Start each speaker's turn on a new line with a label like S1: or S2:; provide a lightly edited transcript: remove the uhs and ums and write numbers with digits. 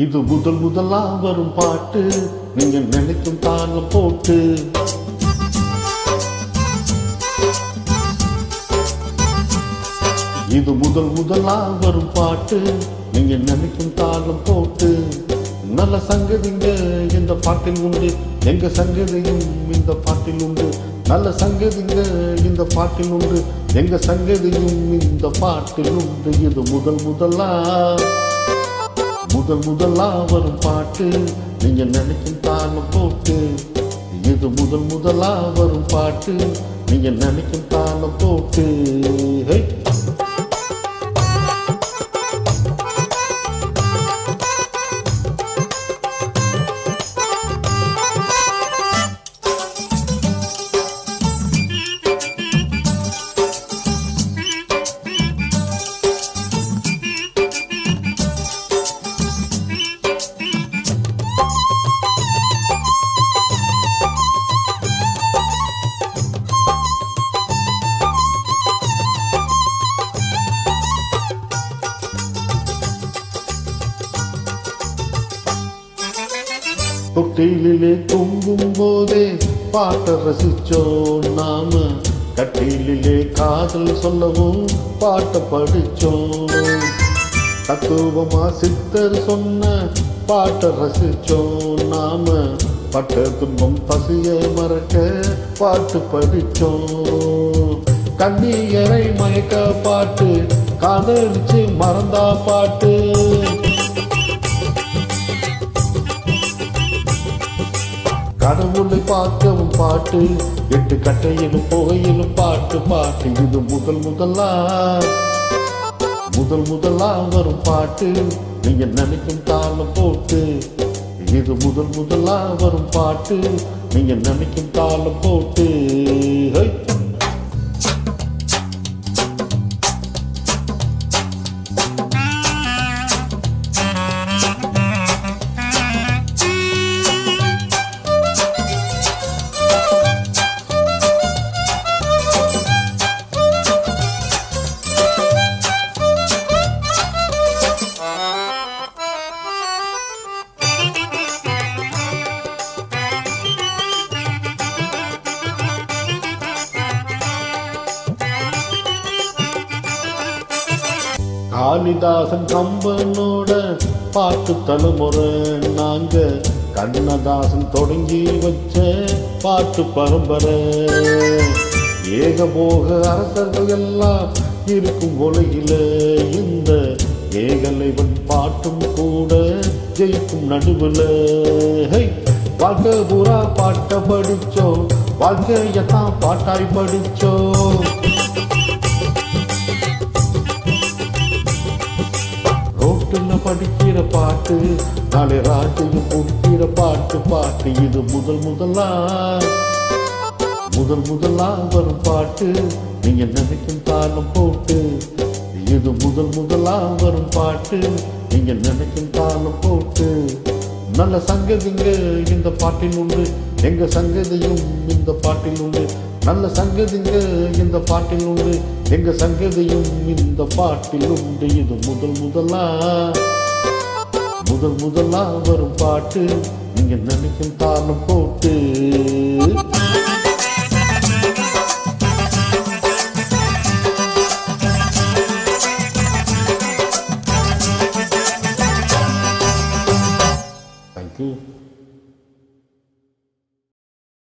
S1: இது முதல் முதலா வரும் பாட்டு, நீங்க நினைக்கும் தாளம் போட்டு. இது முதல் முதலா வரும் பாட்டு, நீங்க நினைக்கும் தாளம் போட்டு. நல்ல சங்கதிங்க இந்த பாட்டில் உண்டு, எங்க சங்கதியும் இந்த பாட்டில் உண்டு. நல்ல சங்கதிங்க இந்த பாட்டில் உண்டு, எங்க சங்கதியும் இந்த பாட்டில் உண்டு. இது முதல் முதலா வரும் பாட்டு, நீங்க நினைக்கும் தாளம் போட்டு. இது முதல் முதலா வரும் பாட்டு, நீங்க நினைக்கும் தாளம் போட்டு. தொட்டிலே தூங்கும் போதே பாட்ட ரசிச்சோம் நாம, கட்டிலே காதல் சொல்லவும் பாட்ட படிச்சோம். தத்துவமா சித்தர் சொன்ன பாட்ட ரசிச்சோம் நாம, பட்ட துன்பம் பசிய மறக்க பாட்டு படிச்சோம். கண்ணீரை மயக்க பாட்டு, காதலிச்சு மறந்தா பாட்டு. கடவுளை பார்க்கவும் பாட்டு, எட்டு கட்டையிலும் புகையிலும் பாட்டு பாட்டு. இது முதல் முதலா வரும் பாட்டு, நீங்க நினைக்கும் தாளம் போட்டு. இது முதல் முதலா வரும் பாட்டு, நீங்க நினைக்கும் தாளம் போட்டு. காளிதாசன் கம்பனோட பாட்டு தலைமுறை நாங்க, கண்ணதாசன் தொடங்கி வச்ச பாட்டு பரம்பரை. ஏகபோக அரசர்கள் எல்லாம் இருக்கும் உலகில, இந்த ஏகலைவன் பாட்டும் கூட ஜெயிக்கும் நடுவுல. வாழ்க்கை பூரா பாட்ட படிச்சோம், வாழ்க்கையத்தான் பாட்டாய் படிச்சோம். படிக்கிற பாட்டு, நாளை ராஜையும் கொடுக்கிற பாட்டு பாட்டு. இது முதல் முதலா வரும் பாட்டு, நீங்க நினைக்கும் தாளம் போட்டு. இது முதல் முதலா வரும் பாட்டு, நீங்க நினைக்கும் தாளம் போட்டு. நல்ல சங்கதிங்க இந்த பாட்டில் உண்டு, எங்க சங்கதியும் இந்த பாட்டில் உண்டு. நல்ல சங்கதிங்க இந்த பாட்டில் உண்டு, எங்க சங்கதியும் இந்த பாட்டில் உண்டு. இது முதல் முதலா வரும் பாட்டு, நீங்க நினைக்கும் தாளம் போட்டு.